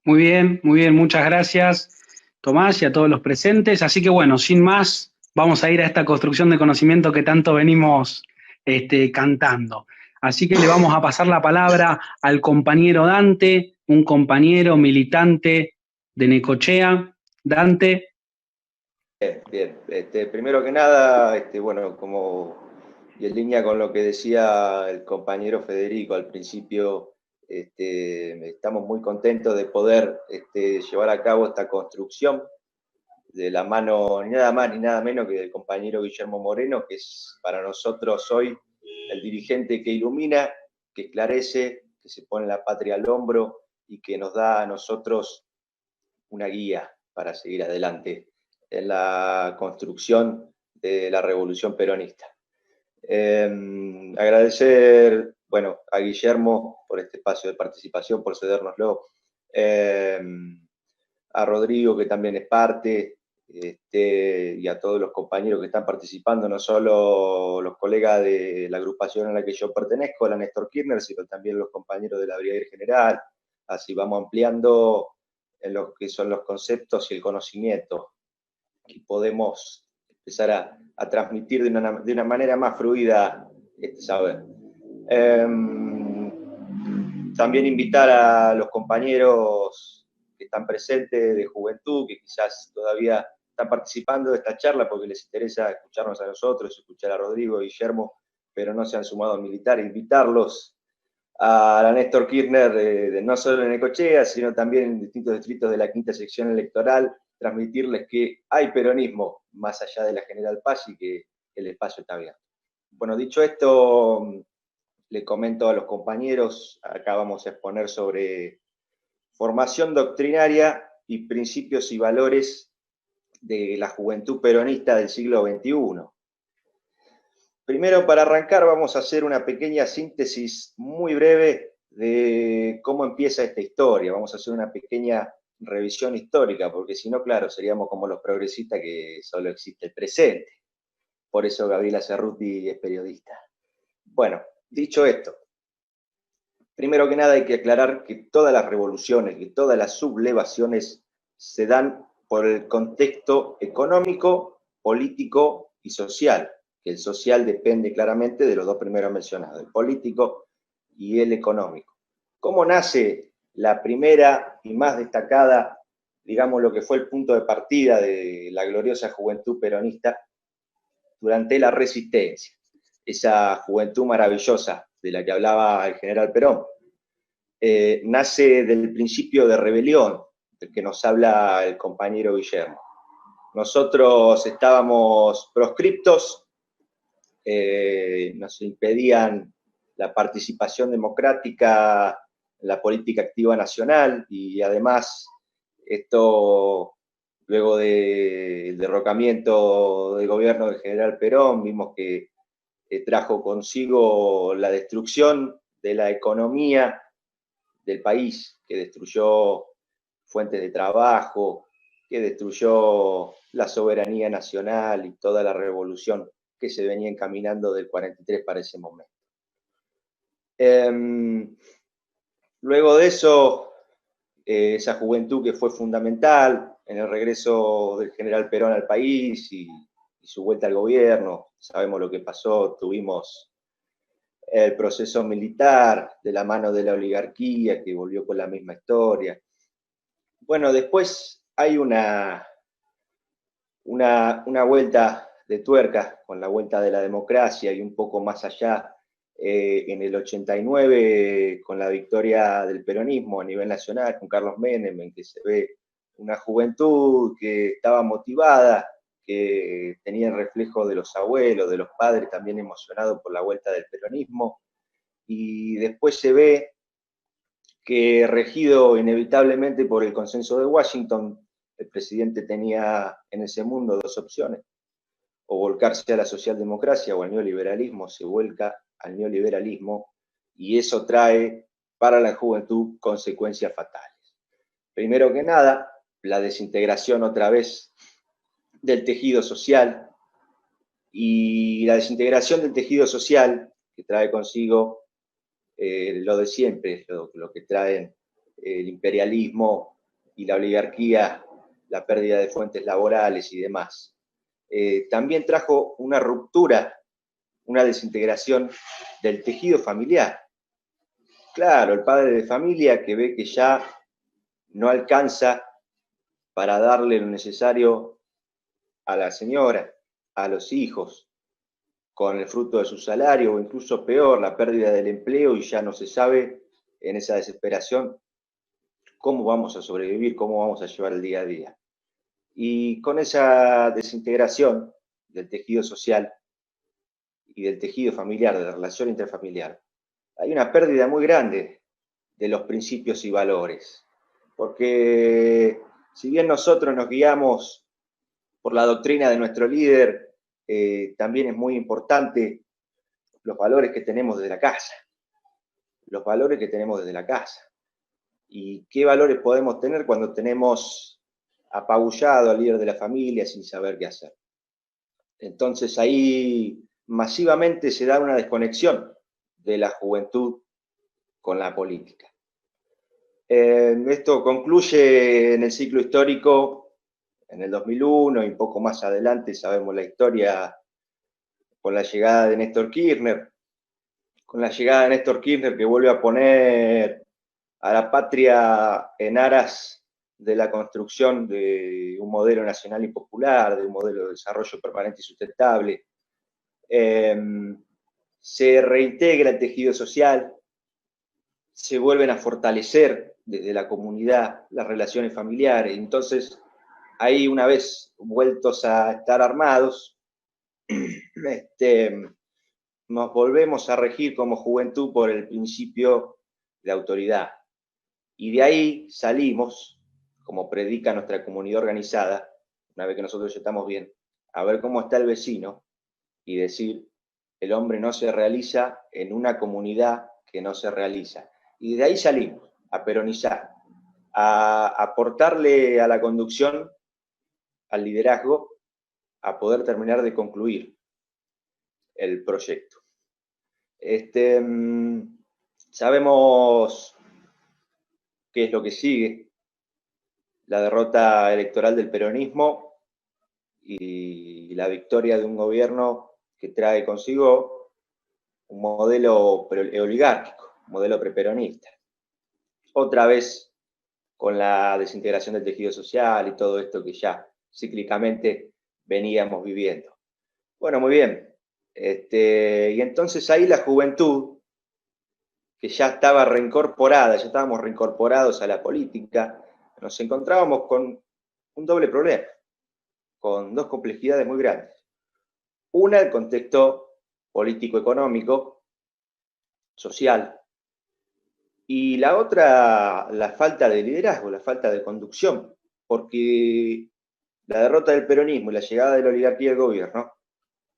Muy bien, muchas gracias, Tomás, y a todos los presentes. Así que bueno, sin más, vamos a ir a esta construcción de conocimiento que tanto venimos cantando. Así que le vamos a pasar la palabra al compañero Dante, un compañero militante de Necochea. Dante. Bien, primero que nada, bueno, y en línea con lo que decía el compañero Federico al principio, estamos muy contentos de poder llevar a cabo esta construcción de la mano ni nada más ni nada menos que del compañero Guillermo Moreno, que es para nosotros hoy el dirigente que ilumina, que esclarece, que se pone la patria al hombro y que nos da a nosotros una guía para seguir adelante en la construcción de la revolución peronista. Agradecer, bueno, a Guillermo por este espacio de participación, por cedérnoslo, a Rodrigo, que también es parte, y a todos los compañeros que están participando, no solo los colegas de la agrupación a la que yo pertenezco, la Néstor Kirchner, sino también los compañeros de la Brigada General. Así vamos ampliando en lo que son los conceptos y el conocimiento, y podemos empezar a transmitir de una manera más fluida este saber. También invitar a los compañeros que están presentes de juventud, que quizás todavía están participando de esta charla porque les interesa escucharnos a nosotros, escuchar a Rodrigo, Guillermo, pero no se han sumado a militar, invitarlos a la Néstor Kirchner, no solo en Necochea, sino también en distintos distritos de la quinta sección electoral, transmitirles que hay peronismo más allá de la General Paz y que el espacio está abierto. Bueno, dicho esto, le comento a los compañeros, acá vamos a exponer sobre formación doctrinaria y principios y valores de la juventud peronista del siglo XXI. Primero, para arrancar, vamos a hacer una pequeña síntesis muy breve de cómo empieza esta historia. Vamos a hacer una pequeña revisión histórica, porque si no, claro, seríamos como los progresistas que solo existe el presente. Por eso Gabriela Cerruti es periodista. Bueno, dicho esto, primero que nada hay que aclarar que todas las revoluciones, que todas las sublevaciones se dan por el contexto económico, político y social, que el social depende claramente de los dos primeros mencionados, el político y el económico. ¿Cómo nace la primera y más destacada, digamos, lo que fue el punto de partida de la gloriosa juventud peronista durante la resistencia? Esa juventud maravillosa de la que hablaba el general Perón. Nace del principio de rebelión, del que nos habla el compañero Guillermo. Nosotros estábamos proscriptos, nos impedían la participación democrática en la política activa nacional, y además esto, luego del derrocamiento del gobierno del general Perón, vimos que trajo consigo la destrucción de la economía del país, que destruyó fuentes de trabajo, que destruyó la soberanía nacional y toda la revolución que se venía encaminando del 43 para ese momento. Luego de eso, esa juventud que fue fundamental en el regreso del general Perón al país y su vuelta al gobierno, sabemos lo que pasó, tuvimos el proceso militar de la mano de la oligarquía que volvió con la misma historia. Bueno, después hay una vuelta de tuerca con la vuelta de la democracia, y un poco más allá, en el 89, con la victoria del peronismo a nivel nacional, con Carlos Menem, en que se ve una juventud que estaba motivada, que tenía el reflejo de los abuelos, de los padres, también emocionados por la vuelta del peronismo, y después se ve que, regido inevitablemente por el consenso de Washington, el presidente tenía en ese mundo dos opciones: o volcarse a la socialdemocracia o al neoliberalismo. Se vuelca al neoliberalismo, y eso trae para la juventud consecuencias fatales. Primero que nada, la desintegración otra vez del tejido social, y la desintegración del tejido social que trae consigo lo de siempre, lo que traen el imperialismo y la oligarquía, la pérdida de fuentes laborales y demás. También trajo una ruptura, una desintegración del tejido familiar. Claro, el padre de familia que ve que ya no alcanza para darle lo necesario a la señora, a los hijos, con el fruto de su salario, o incluso peor, la pérdida del empleo, y ya no se sabe en esa desesperación cómo vamos a sobrevivir, cómo vamos a llevar el día a día. Y con esa desintegración del tejido social y del tejido familiar, de la relación intrafamiliar, hay una pérdida muy grande de los principios y valores. Porque si bien nosotros nos guiamos por la doctrina de nuestro líder, también es muy importante los valores que tenemos desde la casa. Los valores que tenemos desde la casa. ¿Y qué valores podemos tener cuando tenemos apabullado al líder de la familia sin saber qué hacer? Entonces ahí masivamente se da una desconexión de la juventud con la política. Esto concluye en el ciclo histórico en el 2001 y un poco más adelante sabemos la historia con la llegada de Néstor Kirchner, que vuelve a poner a la patria en aras de la construcción de un modelo nacional y popular, de un modelo de desarrollo permanente y sustentable. Se reintegra el tejido social, se vuelven a fortalecer desde la comunidad las relaciones familiares. Entonces, ahí una vez vueltos a estar armados, nos volvemos a regir como juventud por el principio de autoridad. Y de ahí salimos, como predica nuestra comunidad organizada, una vez que nosotros ya estamos bien, a ver cómo está el vecino y decir, el hombre no se realiza en una comunidad que no se realiza. Y de ahí salimos, a peronizar, a aportarle a la conducción, al liderazgo, a poder terminar de concluir el proyecto. Sabemos qué es lo que sigue, la derrota electoral del peronismo y la victoria de un gobierno que trae consigo un modelo oligárquico, un modelo preperonista. Otra vez con la desintegración del tejido social y todo esto que ya cíclicamente veníamos viviendo. Bueno, muy bien. Y entonces ahí la juventud, que ya estaba reincorporada, ya estábamos reincorporados a la política, nos encontrábamos con un doble problema, con dos complejidades muy grandes. Una, el contexto político-económico, social, y la otra, la falta de liderazgo, la falta de conducción, porque la derrota del peronismo y la llegada de la oligarquía al gobierno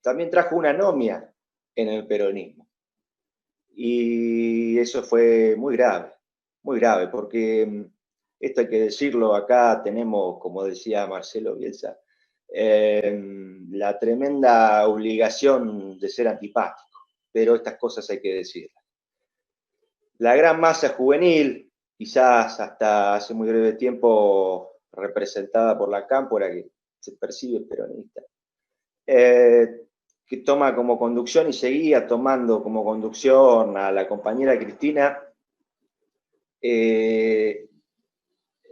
también trajo una anomia en el peronismo. Y eso fue muy grave, porque esto hay que decirlo, acá tenemos, como decía Marcelo Bielsa, la tremenda obligación de ser antipático, pero estas cosas hay que decirlas. La gran masa juvenil, quizás hasta hace muy breve tiempo representada por la cámpora, que se percibe peronista, que toma como conducción y seguía tomando como conducción a la compañera Cristina,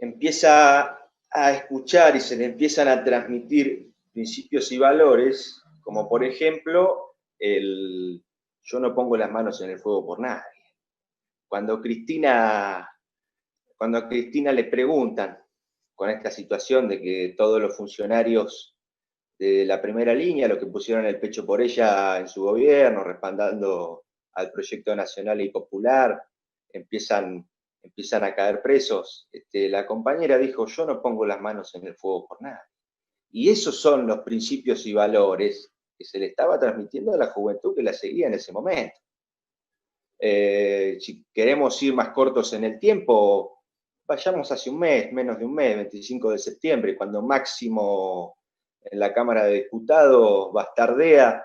empieza a escuchar y se le empiezan a transmitir principios y valores, como por ejemplo, yo no pongo las manos en el fuego por nadie. Cuando a Cristina le preguntan con esta situación de que todos los funcionarios de la primera línea, los que pusieron el pecho por ella en su gobierno, respaldando al proyecto nacional y popular, empiezan a caer presos, la compañera dijo, yo no pongo las manos en el fuego por nadie. Y esos son los principios y valores que se le estaba transmitiendo a la juventud que la seguía en ese momento. Si queremos ir más cortos en el tiempo, vayamos hace un mes, menos de un mes, 25 de septiembre, cuando Máximo en la Cámara de Diputados bastardea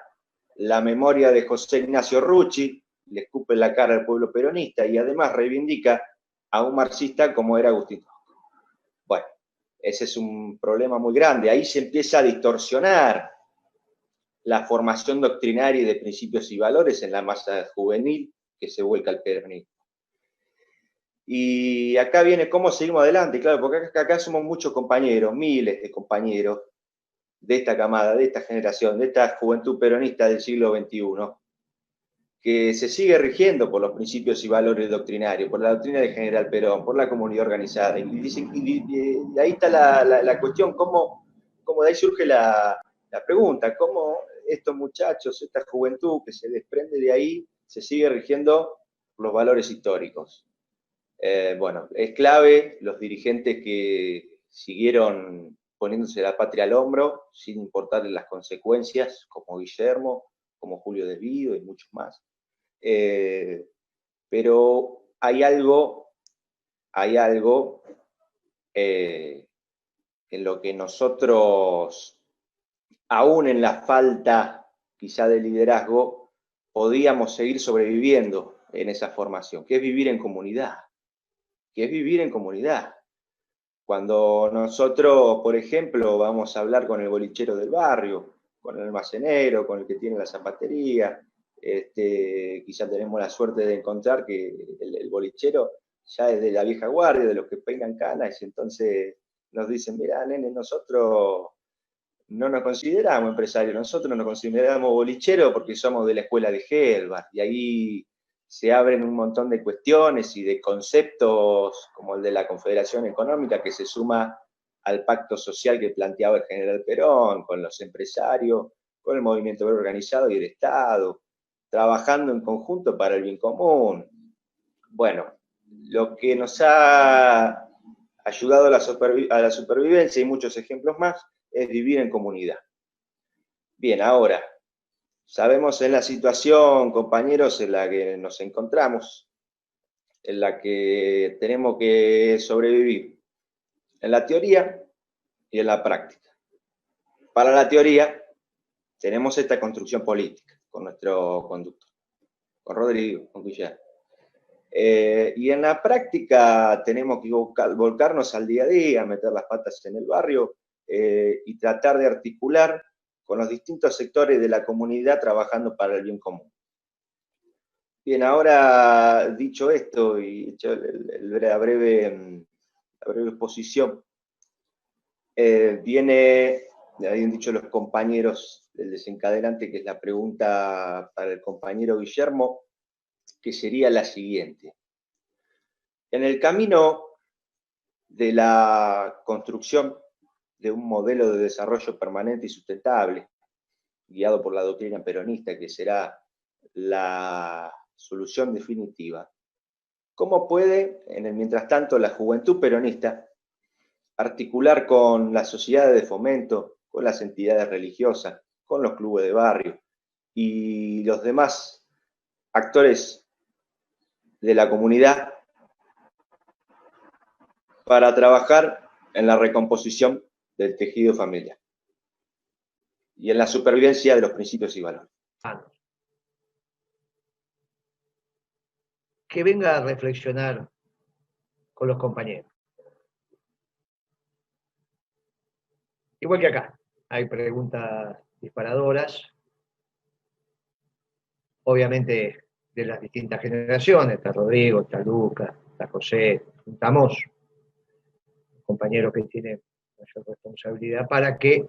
la memoria de José Ignacio Rucci, le escupe en la cara al pueblo peronista y además reivindica a un marxista como era Agustín Tosco. Ese es un problema muy grande. Ahí se empieza a distorsionar la formación doctrinaria y de principios y valores en la masa juvenil que se vuelca al peronismo. Y acá viene cómo seguimos adelante, claro, porque acá somos muchos compañeros, miles de compañeros de esta camada, de esta generación, de esta juventud peronista del siglo XXI, que se sigue rigiendo por los principios y valores doctrinarios, por la doctrina de General Perón, por la comunidad organizada. Y ahí está la cuestión, cómo de ahí surge la pregunta, cómo estos muchachos, esta juventud que se desprende de ahí, se sigue rigiendo por los valores históricos. Bueno, es clave los dirigentes que siguieron poniéndose la patria al hombro, sin importarle las consecuencias, como Guillermo, como Julio Desvío y muchos más. Pero hay algo en lo que nosotros, aún en la falta quizá de liderazgo, podíamos seguir sobreviviendo en esa formación, que es vivir en comunidad. Cuando nosotros, por ejemplo, vamos a hablar con el bolichero del barrio, con el almacenero, con el que tiene la zapatería, quizá tenemos la suerte de encontrar que el bolichero ya es de la vieja guardia, de los que peinan canas, y entonces nos dicen, mirá, nene, nosotros no nos consideramos empresarios, nosotros nos consideramos bolicheros porque somos de la escuela de Helbach, y ahí se abren un montón de cuestiones y de conceptos como el de la Confederación Económica, que se suma al pacto social que planteaba el general Perón, con los empresarios, con el movimiento obrero organizado y el Estado, trabajando en conjunto para el bien común. Bueno, lo que nos ha ayudado a la supervivencia, y muchos ejemplos más, es vivir en comunidad. Bien, ahora, sabemos en la situación, compañeros, en la que nos encontramos, en la que tenemos que sobrevivir, en la teoría y en la práctica. Para la teoría, tenemos esta construcción política con nuestro conductor, con Rodrigo, con Guillermo. Y en la práctica tenemos que volcarnos al día a día, meter las patas en el barrio y tratar de articular con los distintos sectores de la comunidad trabajando para el bien común. Bien, ahora dicho esto y hecho la breve exposición, habían dicho los compañeros del desencadenante, que es la pregunta para el compañero Guillermo, que sería la siguiente. En el camino de la construcción de un modelo de desarrollo permanente y sustentable, guiado por la doctrina peronista, que será la solución definitiva, ¿cómo puede, en el mientras tanto, la juventud peronista articular con las sociedades de fomento, con las entidades religiosas, con los clubes de barrio y los demás actores de la comunidad para trabajar en la recomposición del tejido familiar y en la supervivencia de los principios y valores? Que venga a reflexionar con los compañeros. Igual que acá, hay preguntas disparadoras, obviamente de las distintas generaciones, está Rodrigo, está Lucas, está José, juntamos compañeros que tienen mayor responsabilidad para que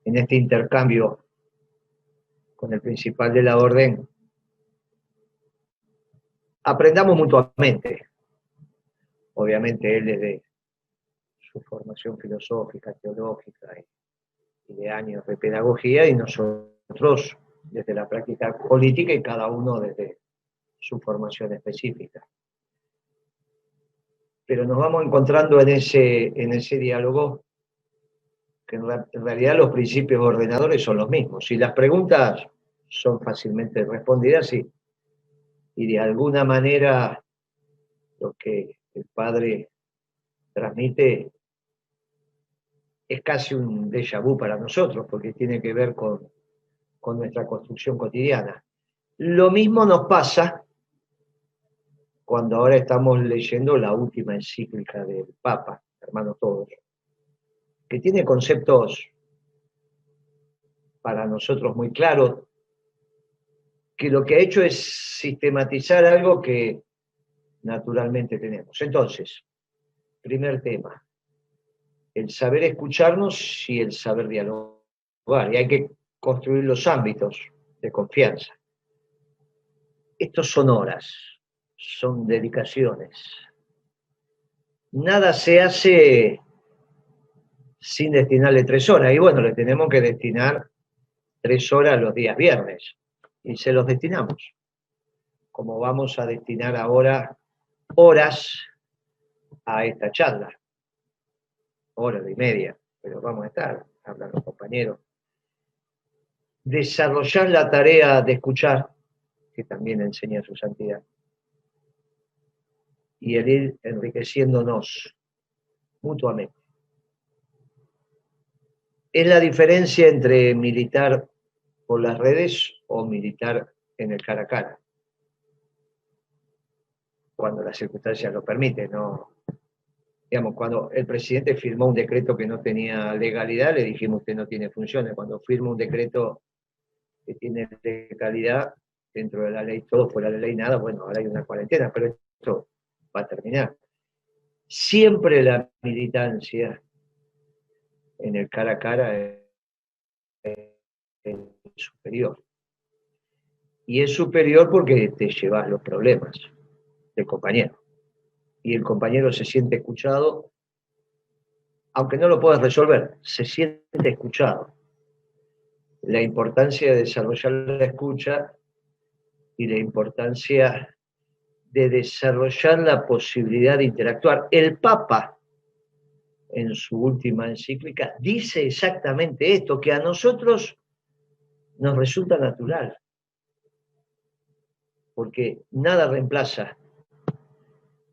en este intercambio con el principal de la orden aprendamos mutuamente. Obviamente él desde su formación filosófica, teológica y de años de pedagogía, y nosotros desde la práctica política y cada uno desde su formación específica. Pero nos vamos encontrando en ese diálogo que en realidad los principios ordenadores son los mismos. Y las preguntas son fácilmente respondidas, sí. Y de alguna manera lo que el padre transmite es casi un déjà vu para nosotros, porque tiene que ver con nuestra construcción cotidiana. Lo mismo nos pasa cuando ahora estamos leyendo la última encíclica del Papa, hermanos todos, que tiene conceptos para nosotros muy claros, que lo que ha hecho es sistematizar algo que naturalmente tenemos. Entonces, primer tema, el saber escucharnos y el saber dialogar, y hay que construir los ámbitos de confianza. Estos son horas, son dedicaciones. Nada se hace sin destinarle 3 horas, y bueno, le tenemos que destinar 3 horas los días viernes, y se los destinamos. Como vamos a destinar ahora horas a esta charla, hora y media, pero vamos a estar, hablan los compañeros. Desarrollar la tarea de escuchar, que también enseña su santidad, y el ir enriqueciéndonos mutuamente. Es la diferencia entre militar por las redes o militar en el cara a cara, cuando las circunstancias lo permiten, ¿no? Digamos, cuando el presidente firmó un decreto que no tenía legalidad, le dijimos que no tiene funciones. Cuando firma un decreto que tiene legalidad, dentro de la ley todo, fuera de la ley nada, bueno, ahora hay una cuarentena, pero esto va a terminar. Siempre la militancia en el cara a cara es superior. Y es superior porque te llevas los problemas del compañero. Y el compañero se siente escuchado, aunque no lo puedas resolver, se siente escuchado. La importancia de desarrollar la escucha y la importancia de desarrollar la posibilidad de interactuar. El Papa, en su última encíclica, dice exactamente esto, que a nosotros nos resulta natural, porque nada reemplaza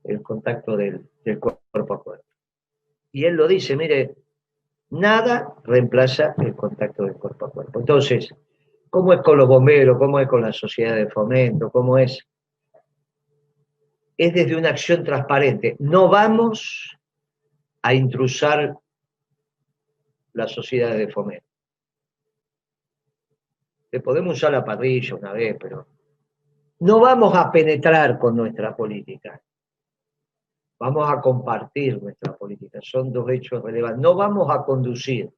el contacto del cuerpo a cuerpo. Y él lo dice, mire, nada reemplaza el contacto del cuerpo a cuerpo. Entonces, ¿cómo es con los bomberos? ¿Cómo es con la sociedad de fomento? ¿Cómo es? Es desde una acción transparente. No vamos a intrusar las sociedades de fomento. Le podemos usar la parrilla una vez, pero no vamos a penetrar con nuestra política. Vamos a compartir nuestra política. Son dos hechos relevantes. No vamos a conducir.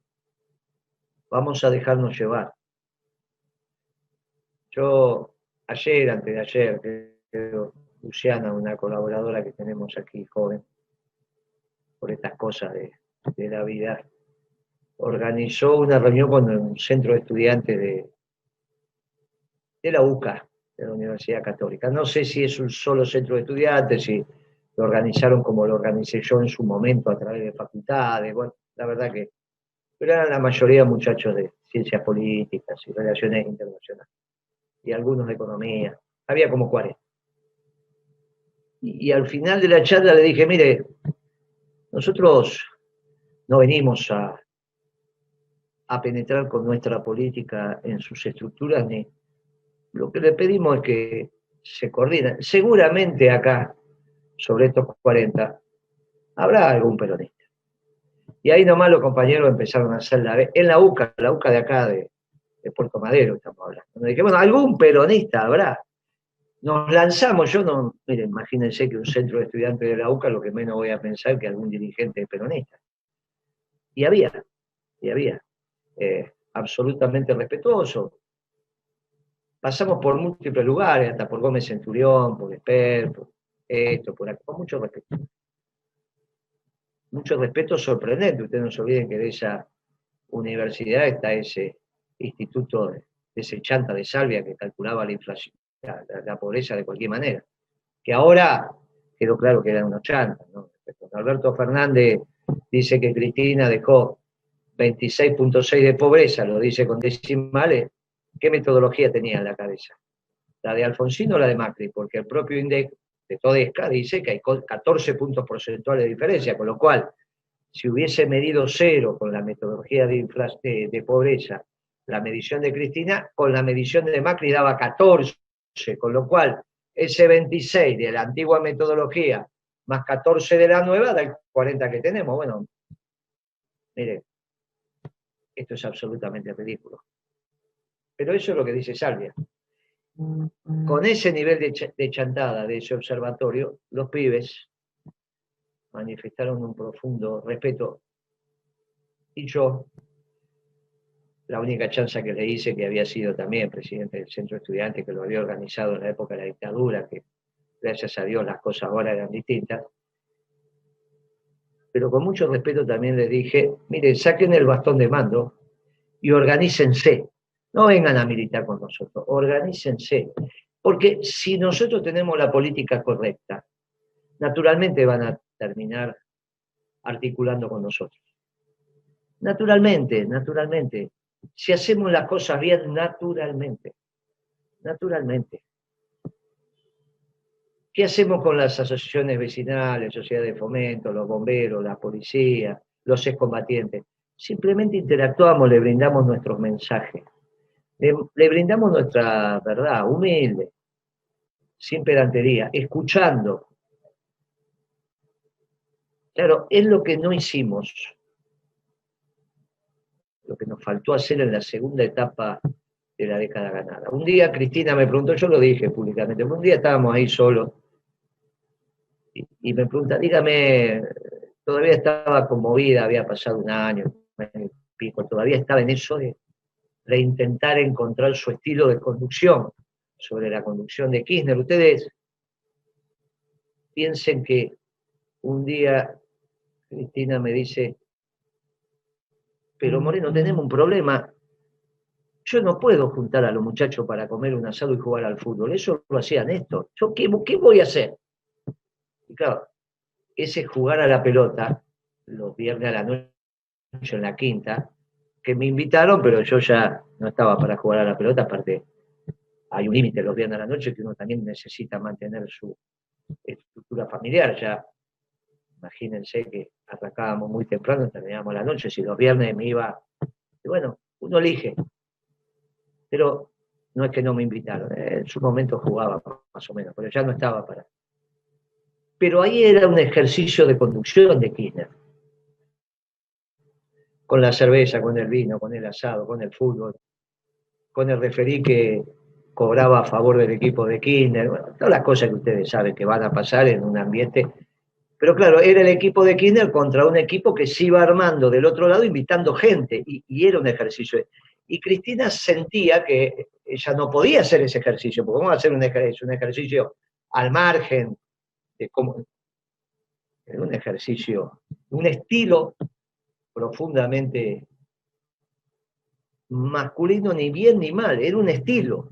Vamos a dejarnos llevar. Yo, ayer, antes de ayer, creo, Luciana, una colaboradora que tenemos aquí, joven, por estas cosas de la vida, organizó una reunión con un centro de estudiantes de la UCA, de la Universidad Católica. No sé si es un solo centro de estudiantes, si lo organizaron como lo organicé yo en su momento a través de facultades, bueno, la verdad que, pero eran la mayoría muchachos de ciencias políticas y relaciones internacionales, y algunos de economía, había como 40. Y al final de la charla le dije, mire, nosotros no venimos a penetrar con nuestra política en sus estructuras, ni lo que le pedimos es que se coordinen. Seguramente acá, sobre estos 40, habrá algún peronista. Y ahí nomás los compañeros empezaron a hacer en la UCA de acá, de Puerto Madero estamos hablando. Nos dije, bueno, algún peronista habrá. Nos lanzamos, yo no, miren, imagínense que un centro de estudiantes de la UCA, lo que menos voy a pensar que algún dirigente peronista. Y había, absolutamente respetuoso. Pasamos por múltiples lugares, hasta por Gómez Centurión, por Esper, por esto, por acá, con mucho respeto. Mucho respeto sorprendente. Ustedes no se olviden que de esa universidad está ese instituto, ese chanta de Salvia que calculaba la inflación, la pobreza de cualquier manera. Que ahora quedó claro que eran unos chantas, ¿no? Alberto Fernández dice que Cristina dejó 26.6 de pobreza, lo dice con decimales. ¿Qué metodología tenía en la cabeza? ¿La de Alfonsín o la de Macri? Porque el propio INDEC de Todesca dice que hay 14 puntos porcentuales de diferencia, con lo cual, si hubiese medido 0 con la metodología de pobreza, la medición de Cristina, con la medición de Macri daba 14, con lo cual ese 26 de la antigua metodología más 14 de la nueva da el 40 que tenemos. Bueno, mire, esto es absolutamente ridículo. Pero eso es lo que dice Salvia. Con ese nivel de chantada de ese observatorio, los pibes manifestaron un profundo respeto. Y yo, la única chance que le hice, que había sido también presidente del centro de estudiantes, que lo había organizado en la época de la dictadura, que gracias a Dios las cosas ahora eran distintas, pero con mucho respeto también les dije, miren, saquen el bastón de mando y organícense. No vengan a militar con nosotros, organícense. Porque si nosotros tenemos la política correcta, naturalmente van a terminar articulando con nosotros. Naturalmente, naturalmente. Si hacemos las cosas bien, naturalmente. Naturalmente. ¿Qué hacemos con las asociaciones vecinales, sociedades de fomento, los bomberos, la policía, los excombatientes? Simplemente interactuamos, le brindamos nuestros mensajes. Le brindamos nuestra verdad, humilde, sin pedantería, escuchando. Claro, es lo que no hicimos, lo que nos faltó hacer en la segunda etapa de la década ganada. Un día Cristina me preguntó, yo lo dije públicamente, un día estábamos ahí solos, y me pregunta, dígame, todavía estaba conmovida, había pasado un año y pico, todavía estaba en eso de intentar encontrar su estilo de conducción, sobre la conducción de Kirchner. Ustedes piensen que un día Cristina me dice, pero Moreno, tenemos un problema. Yo no puedo juntar a los muchachos para comer un asado y jugar al fútbol. Eso lo hacía Néstor. ¿Yo qué voy a hacer? Y claro, ese jugar a la pelota, los viernes a la noche en la quinta, que me invitaron, pero yo ya no estaba para jugar a la pelota. Aparte, hay un límite los viernes a la noche que uno también necesita mantener su estructura familiar. Ya, imagínense que arrancábamos muy temprano, terminábamos la noche. Si los viernes me iba... Y bueno, uno elige. Pero no es que no me invitaron. En su momento jugaba más o menos, pero ya no estaba para... Pero ahí era un ejercicio de conducción de Kirchner. Con la cerveza, con el vino, con el asado, con el fútbol, con el referí que cobraba a favor del equipo de Kirchner, bueno, todas las cosas que ustedes saben que van a pasar en un ambiente. Pero claro, era el equipo de Kirchner contra un equipo que se iba armando del otro lado invitando gente, y era un ejercicio. Y Cristina sentía que ella no podía hacer ese ejercicio, porque vamos a hacer un ejercicio al margen de cómo. Era un ejercicio, un estilo profundamente masculino, ni bien ni mal, era un estilo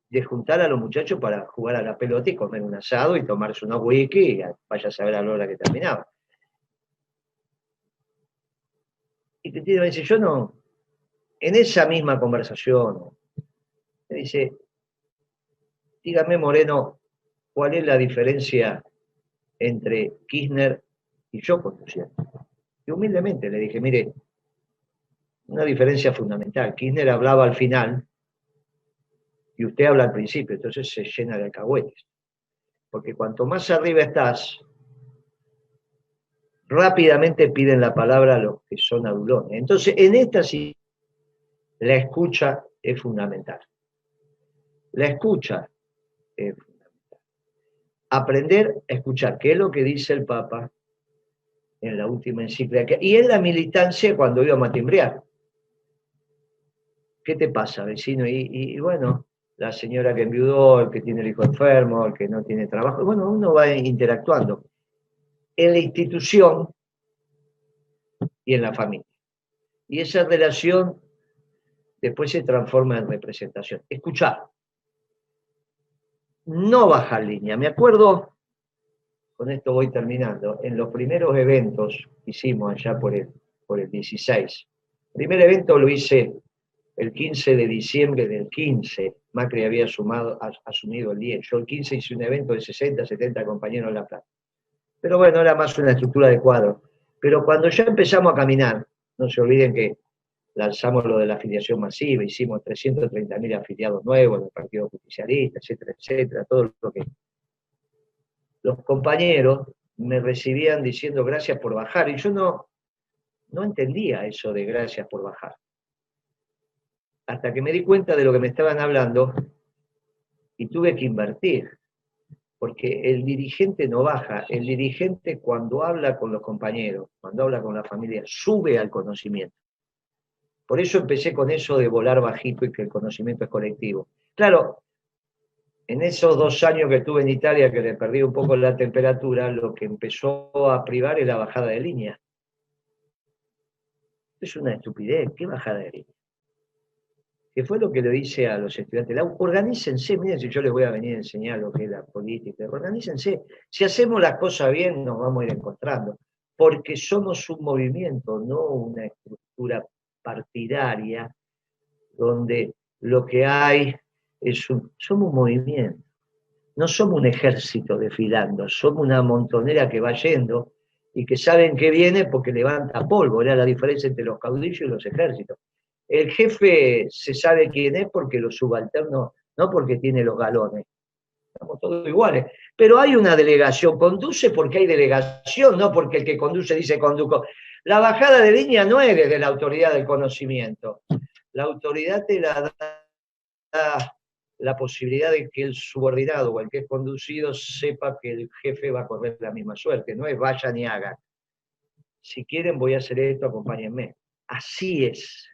de juntar a los muchachos para jugar a la pelota y comer un asado y tomarse unos whisky y vaya a saber a la hora que terminaba. Y Cristina me dice, yo no, en esa misma conversación, me dice, dígame Moreno, ¿cuál es la diferencia entre Kirchner y yo conduciendo? Y humildemente le dije, mire, una diferencia fundamental. Kirchner hablaba al final y usted habla al principio, entonces se llena de alcahuetes. Porque cuanto más arriba estás, rápidamente piden la palabra a los que son adulones. Entonces, en esta sí, la escucha es fundamental. La escucha es fundamental. Aprender a escuchar, que es lo que dice el Papa en la última encíclica, y en la militancia cuando íbamos a timbrear. ¿Qué te pasa, vecino? Y bueno, la señora que enviudó, el que tiene el hijo enfermo, el que no tiene trabajo, bueno, uno va interactuando en la institución y en la familia. Y esa relación después se transforma en representación. Escuchar. No bajar línea. Me acuerdo, con esto voy terminando, en los primeros eventos que hicimos allá por el 16. El primer evento lo hice el 15 de diciembre del 15. Macri había asumido el 10. Yo el 15 hice un evento de 60, 70 compañeros en La Plata. Pero bueno, era más una estructura de cuadro. Pero cuando ya empezamos a caminar, no se olviden que lanzamos lo de la afiliación masiva, hicimos 330.000 afiliados nuevos del Partido Justicialista, etcétera, etcétera, todo lo que los compañeros me recibían diciendo gracias por bajar, y yo no entendía eso de gracias por bajar. Hasta que me di cuenta de lo que me estaban hablando y tuve que invertir, porque el dirigente no baja, el dirigente cuando habla con los compañeros, cuando habla con la familia, sube al conocimiento. Por eso empecé con eso de volar bajito y que el conocimiento es colectivo. Claro, en esos 2 años que estuve en Italia, que le perdí un poco la temperatura, lo que empezó a privar es la bajada de línea. Es una estupidez, ¿qué bajada de línea? Que fue lo que le dice a los estudiantes. Organícense, miren si yo les voy a venir a enseñar lo que es la política. Organícense. Si hacemos las cosas bien, nos vamos a ir encontrando. Porque somos un movimiento, no una estructura partidaria, donde lo que hay somos un movimiento. No somos un ejército desfilando, somos una montonera que va yendo y que saben que viene porque levanta polvo. Era la diferencia entre los caudillos y los ejércitos. El jefe se sabe quién es porque los subalternos, no porque tiene los galones. Estamos todos iguales. Pero hay una delegación, conduce porque hay delegación, no porque el que conduce dice conduzco. La bajada de línea no es desde la autoridad del conocimiento. La autoridad te la da la posibilidad de que el subordinado o el que es conducido sepa que el jefe va a correr la misma suerte. No es vayan y hagan. Si quieren voy a hacer esto, acompáñenme. Así es.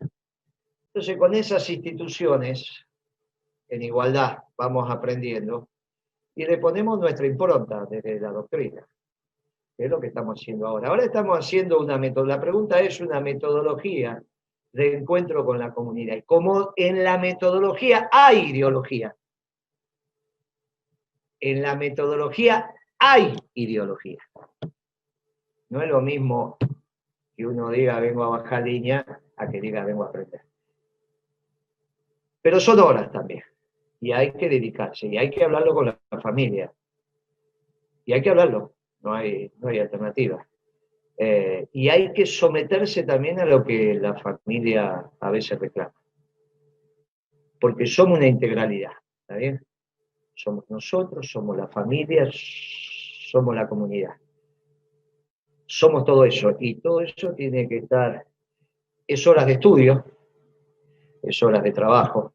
Entonces, con esas instituciones, en igualdad, vamos aprendiendo y le ponemos nuestra impronta desde la doctrina, que es lo que estamos haciendo ahora. Ahora estamos haciendo una metodología. La pregunta es una metodología de encuentro con la comunidad. Y como en la metodología hay ideología, en la metodología hay ideología. No es lo mismo que uno diga vengo a bajar línea a que diga vengo a aprender. Pero son horas también, y hay que dedicarse, y hay que hablarlo con la familia, y hay que hablarlo, no hay alternativa. Y hay que someterse también a lo que la familia a veces reclama, porque somos una integralidad, ¿está bien? Somos nosotros, somos la familia, somos la comunidad. Somos todo eso, y todo eso tiene que estar, es horas de estudio, es horas de trabajo.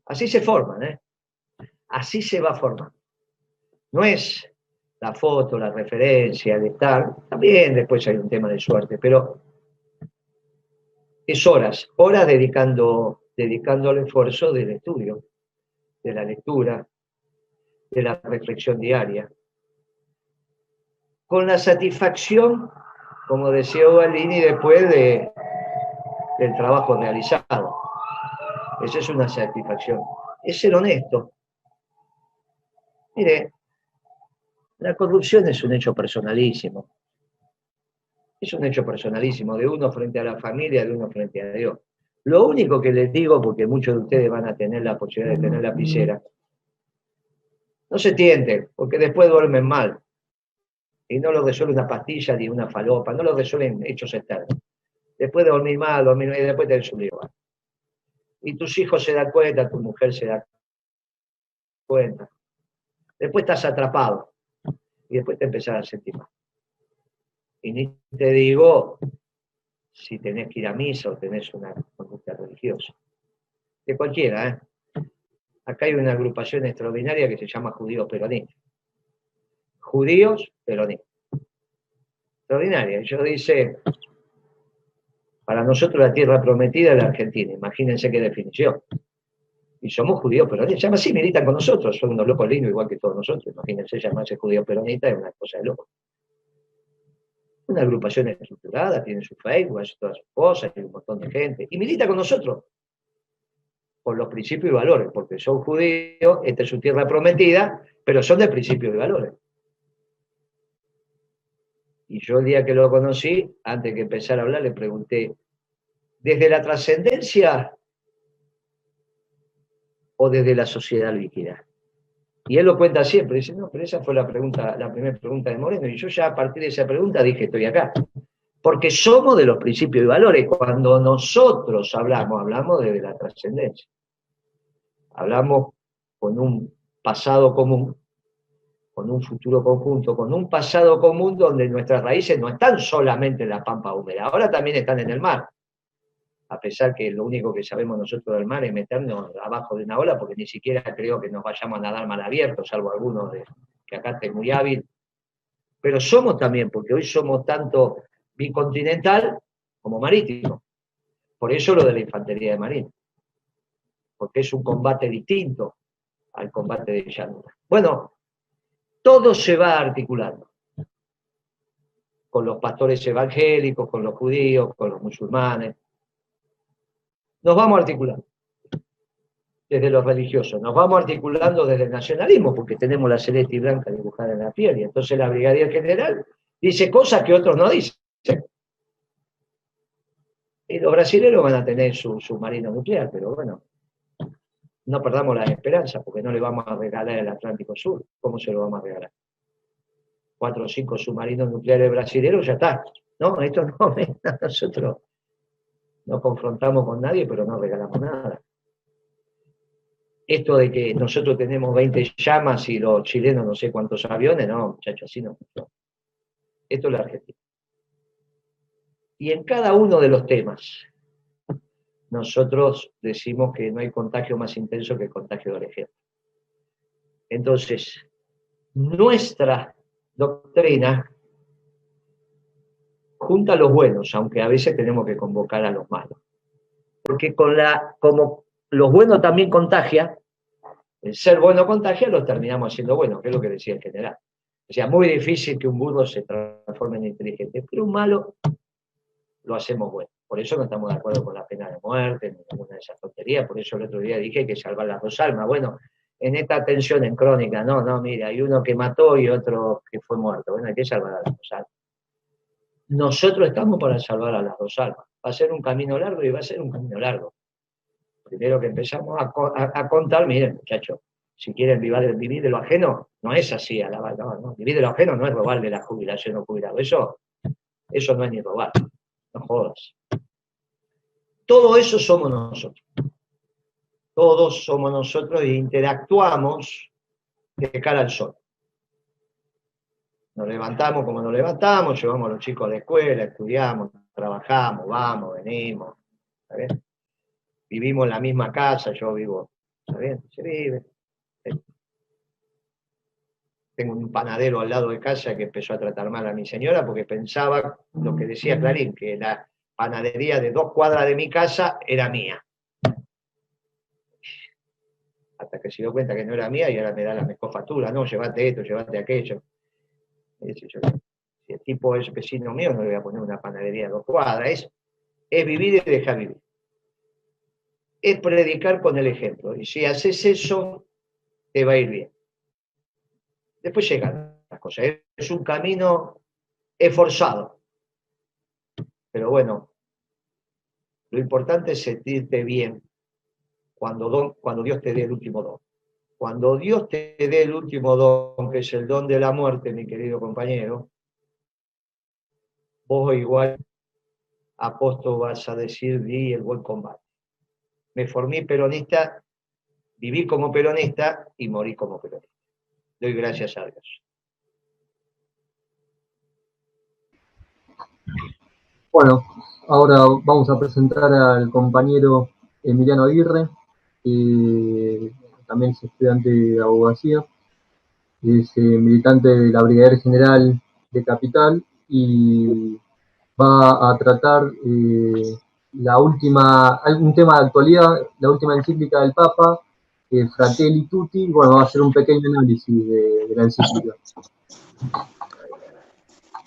Así se forman, ¿eh? Así se va formando. No es la foto, la referencia, el estar, también después hay un tema de suerte, pero es horas dedicando al esfuerzo del estudio, de la lectura, de la reflexión diaria, con la satisfacción, como decía Ubalini, después del trabajo realizado. Esa es una satisfacción. Es ser honesto. Mire, la corrupción es un hecho personalísimo. Es un hecho personalísimo, de uno frente a la familia, de uno frente a Dios. Lo único que les digo, porque muchos de ustedes van a tener la posibilidad de tener lapicera, no se tienten, porque después duermen mal. Y no lo resuelve una pastilla ni una falopa, no lo resuelven hechos externos. Después de dormir mal, y después tenés un lío. Y tus hijos se dan cuenta, tu mujer se da cuenta. Después estás atrapado. Y después te empezás a sentir mal. Y ni te digo si tenés que ir a misa o tenés una conducta religiosa. De cualquiera, ¿eh? Acá hay una agrupación extraordinaria que se llama Judíos Peronistas. Judíos Peronistas. Extraordinaria. Yo dice, para nosotros la tierra prometida es la Argentina. Imagínense qué definición. Y somos judíos peronistas. Se llama así, militan con nosotros. Son unos locos lindos igual que todos nosotros. Imagínense llamarse judío peronista, es una cosa de loco. Una agrupación estructurada, tiene su Facebook, hace todas sus cosas, hay un montón de gente. Y milita con nosotros. Por los principios y valores. Porque son judíos, esta es su tierra prometida, pero son de principios y valores. Y yo el día que lo conocí, antes que empezar a hablar, le pregunté, ¿desde la trascendencia o desde la sociedad líquida? Y él lo cuenta siempre, dice, no, pero esa fue la primera pregunta de Moreno, y yo ya a partir de esa pregunta dije, estoy acá. Porque somos de los principios y valores. Cuando nosotros hablamos desde la trascendencia. Hablamos con un pasado común, con un futuro conjunto, con un pasado común donde nuestras raíces no están solamente en la pampa húmeda, ahora también están en el mar. A pesar que lo único que sabemos nosotros del mar es meternos abajo de una ola, porque ni siquiera creo que nos vayamos a nadar mar abierto, salvo algunos que acá esté muy hábil. Pero somos también, porque hoy somos tanto bicontinental como marítimo. Por eso lo de la infantería de marina, porque es un combate distinto al combate de llanura. Bueno, todo se va articulando, con los pastores evangélicos, con los judíos, con los musulmanes. Nos vamos articulando desde los religiosos, nos vamos articulando desde el nacionalismo, porque tenemos la celeste y blanca dibujada en la piel, y entonces la brigadier general dice cosas que otros no dicen. Y los brasileños van a tener su submarino nuclear, pero bueno, no perdamos la esperanza, porque no le vamos a regalar el Atlántico Sur. ¿Cómo se lo vamos a regalar? 4 o 5 submarinos nucleares brasileños, ya está. No, esto no, nosotros no confrontamos con nadie, pero no regalamos nada. Esto de que nosotros tenemos 20 llamas y los chilenos no sé cuántos aviones, no, muchachos, así no. Esto es la Argentina. Y en cada uno de los temas, nosotros decimos que no hay contagio más intenso que el contagio del ejemplo. Entonces, nuestra doctrina junta a los buenos, aunque a veces tenemos que convocar a los malos. Porque como los buenos también contagian, el ser bueno contagia, los terminamos haciendo buenos, que es lo que decía el general. O sea, muy difícil que un burro se transforme en inteligente, pero un malo lo hacemos bueno. Por eso no estamos de acuerdo con la pena de muerte, ni ninguna de esas tonterías. Por eso el otro día dije que salvar las 2 almas. Bueno, en esta tensión en crónica, no, mira, hay uno que mató y otro que fue muerto. Bueno, hay que salvar a las 2 almas. Nosotros estamos para salvar a las 2 almas. Va a ser un camino largo y va a ser un camino largo. Primero que empezamos a contar, miren, muchachos, si quieren vivir de lo ajeno, no es así, no. Vivir de lo ajeno no es robarle la jubilación o jubilado. Eso no es ni robar. No jodas. Todo eso somos nosotros. Todos somos nosotros e interactuamos de cara al sol. Nos levantamos como nos levantamos, llevamos a los chicos a la escuela, estudiamos, trabajamos, vamos, venimos. ¿Está bien? Vivimos en la misma casa, yo vivo, ¿está bien? Se vive. Tengo un panadero al lado de casa que empezó a tratar mal a mi señora porque pensaba lo que decía Clarín, que la panadería de 2 cuadras de mi casa era mía. Hasta que se dio cuenta que no era mía y ahora me da la mejor factura. No, llévate esto, llévate aquello. Si el tipo es vecino mío, no le voy a poner una panadería de 2 cuadras. Es vivir y dejar vivir. Es predicar con el ejemplo. Y si haces eso, te va a ir bien. Después llegan las cosas. Es un camino esforzado. Pero bueno, lo importante es sentirte bien cuando Dios te dé el último don. Cuando Dios te dé el último don, que es el don de la muerte, mi querido compañero, vos igual, apóstol, vas a decir, di el buen combate. Me formé peronista, viví como peronista y morí como peronista. Doy gracias a Dios. Bueno, ahora vamos a presentar al compañero Emiliano Aguirre, que también es estudiante de abogacía, es militante de la Brigadier General de Capital y va a tratar un tema de actualidad, la última encíclica del Papa, Fratelli Tutti. Bueno, va a hacer un pequeño análisis de la encíclica.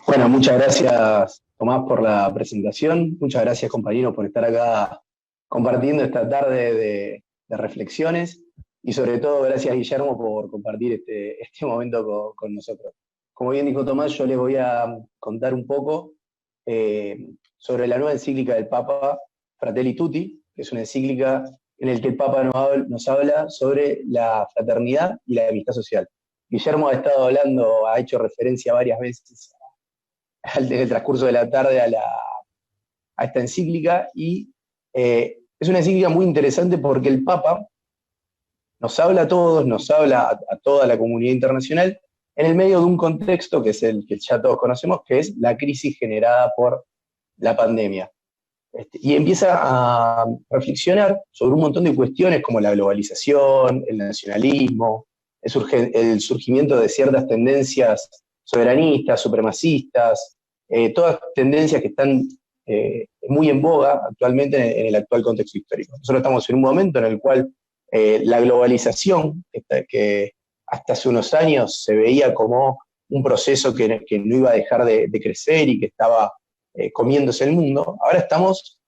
Bueno, muchas gracias, Tomás, por la presentación. Muchas gracias, compañeros, por estar acá compartiendo esta tarde de reflexiones. Y sobre todo, gracias, Guillermo, por compartir este momento con nosotros. Como bien dijo Tomás, yo les voy a contar un poco sobre la nueva encíclica del Papa, Fratelli Tutti, que es una encíclica en la que el Papa nos habla sobre la fraternidad y la amistad social. Guillermo ha hecho referencia varias veces en el transcurso de la tarde a esta encíclica, y es una encíclica muy interesante porque el Papa nos habla a todos, nos habla a toda la comunidad internacional en el medio de un contexto que es el que ya todos conocemos, que es la crisis generada por la pandemia. Y empieza a reflexionar sobre un montón de cuestiones como la globalización, el nacionalismo, el surgimiento de ciertas tendencias soberanistas, supremacistas, todas tendencias que están muy en boga actualmente en el actual contexto histórico. Nosotros estamos en un momento en el cual la globalización, que hasta hace unos años se veía como un proceso que no iba a dejar de crecer y que estaba comiéndose el mundo, ahora estamos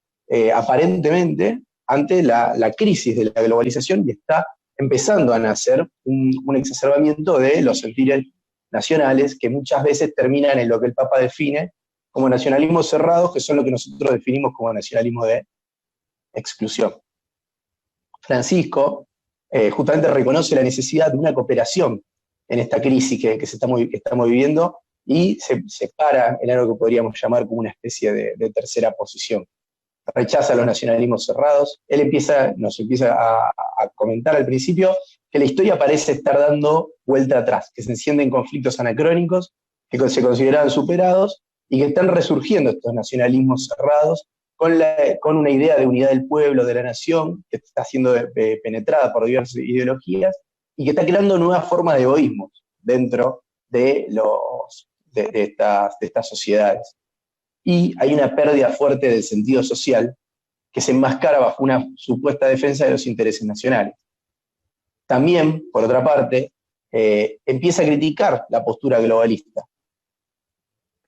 aparentemente ante la crisis de la globalización y está empezando a nacer un exacerbamiento de los sentires nacionales que muchas veces terminan en lo que el Papa define como nacionalismos cerrados, que son lo que nosotros definimos como nacionalismo de exclusión. Francisco justamente reconoce la necesidad de una cooperación en esta crisis que estamos viviendo y se para en algo que podríamos llamar como una especie de tercera posición. Rechaza los nacionalismos cerrados. Él nos empieza a comentar al principio que la historia parece estar dando vuelta atrás, que se encienden conflictos anacrónicos, que se consideraban superados y que están resurgiendo estos nacionalismos cerrados con una idea de unidad del pueblo, de la nación, que está siendo penetrada por diversas ideologías y que está creando nuevas formas de egoísmos dentro de estas sociedades. Y hay una pérdida fuerte del sentido social que se enmascara bajo una supuesta defensa de los intereses nacionales. También, por otra parte, empieza a criticar la postura globalista.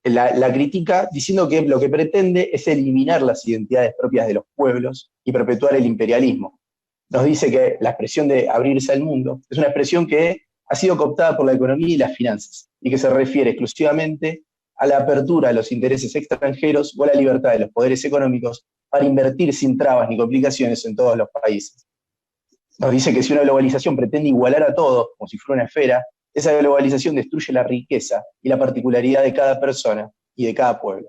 La critica diciendo que lo que pretende es eliminar las identidades propias de los pueblos y perpetuar el imperialismo. Nos dice que la expresión de abrirse al mundo es una expresión que ha sido cooptada por la economía y las finanzas, y que se refiere exclusivamente a la apertura de los intereses extranjeros o a la libertad de los poderes económicos para invertir sin trabas ni complicaciones en todos los países. Nos dice que si una globalización pretende igualar a todos, como si fuera una esfera, esa globalización destruye la riqueza y la particularidad de cada persona y de cada pueblo.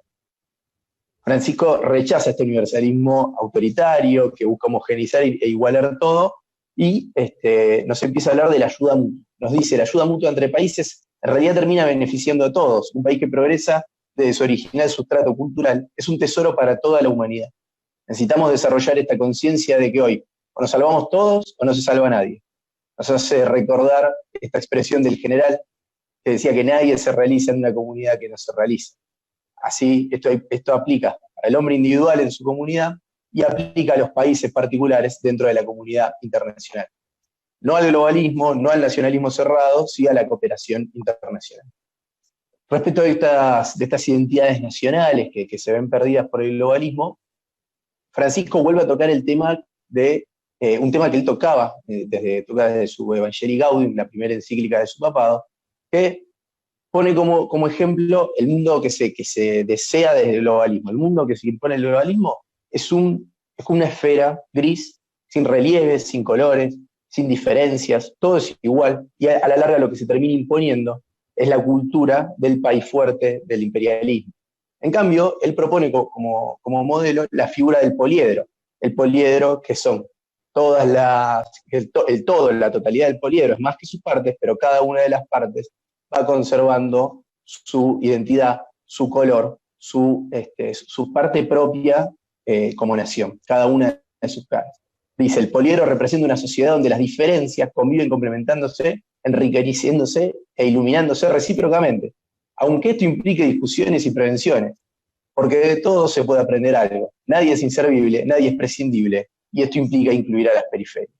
Francisco rechaza este universalismo autoritario que busca homogeneizar e igualar todo y nos empieza a hablar de la ayuda mutua. Nos dice, la ayuda mutua entre países en realidad termina beneficiando a todos. Un país que progresa desde su original sustrato cultural es un tesoro para toda la humanidad. Necesitamos desarrollar esta conciencia de que hoy o nos salvamos todos o no se salva nadie. Nos hace recordar esta expresión del general que decía que nadie se realiza en una comunidad que no se realiza. Así, esto aplica para el hombre individual en su comunidad y aplica a los países particulares dentro de la comunidad internacional. No al globalismo, no al nacionalismo cerrado, sí a la cooperación internacional. Respecto de estas identidades nacionales que se ven perdidas por el globalismo, Francisco vuelve a tocar el tema de un tema que él tocaba desde su Evangelii Gaudium, la primera encíclica de su papado, que pone como ejemplo el mundo que se desea desde el globalismo. El mundo que se impone el globalismo es una esfera gris, sin relieves, sin colores, sin diferencias, todo es igual, y a la larga lo que se termina imponiendo es la cultura del país fuerte, del imperialismo. En cambio, él propone como modelo la figura del poliedro. El poliedro que son el todo, la totalidad del poliedro es más que sus partes, pero cada una de las partes va conservando su identidad, su color, su parte propia como nación, cada una de sus caras. Dice, el poliedro representa una sociedad donde las diferencias conviven complementándose, enriqueciéndose e iluminándose recíprocamente, aunque esto implique discusiones y prevenciones, porque de todo se puede aprender algo. Nadie es inservible, nadie es prescindible, y esto implica incluir a las periferias.